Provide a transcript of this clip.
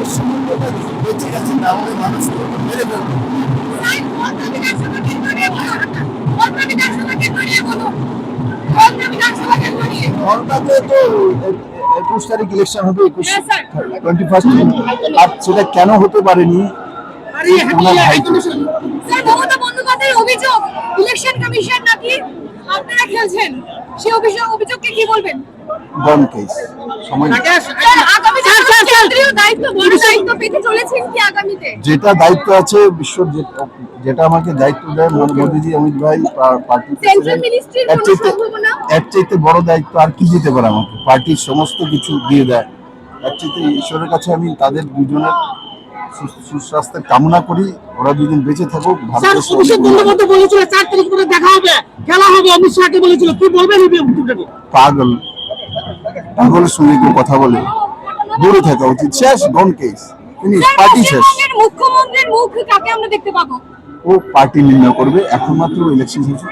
পশ্চিমবঙ্গটা বেঁচে গেছে, না হলে মানুষ মেরে ফেলবে। কলকাতাতে তো 21 তারিখ ইলেকশন হবে, 21 আর সেটা কেন হতে পারেনি ওনার ভাইকে। মমতা বন্দ্যোপাধ্যায়ের অভিযোগ ইলেকশন কমিশন নাকি আপনারা খেলছেন, সেই অভিযোগকে কি বলবেন? গন কেস সময় যেটা দায়িত্ব আছে বিশ্ব, যেটা আমাকে দায়িত্ব দেয় মোদীজি, অমিত ভাই, পার্টি প্রেসিডেন্ট, এর চাইতে বড় দায়িত্ব আর কি দিতে পারে আমাকে? পার্টির সমস্ত কিছু দিয়ে দেয়। এর চাইতে ঈশ্বরের কাছে আমি তাদের দুজনের সুস্বাস্থ্যের কামনা করি, ওরা দুজন বেঁচে থাকুক। অভিষেক বন্দ্যোপাধ্যায় বলেছিল 4 তারিখ করে দেখা হবে, খেলা হবে, অমিত শাহকে বলেছিল, কি বলবেন? পাগল, পাগলের সঙ্গে কেউ কথা বলে? দূরে থাকা উচিত। শেষ, গন কেস, পার্টি শেষ। মুখ্যমন্ত্রীর মুখ কাকে আমরা দেখতে পাবো? ও পার্টি নির্ণয় করবে, এখন মাত্র ইলেকশন হয়েছে।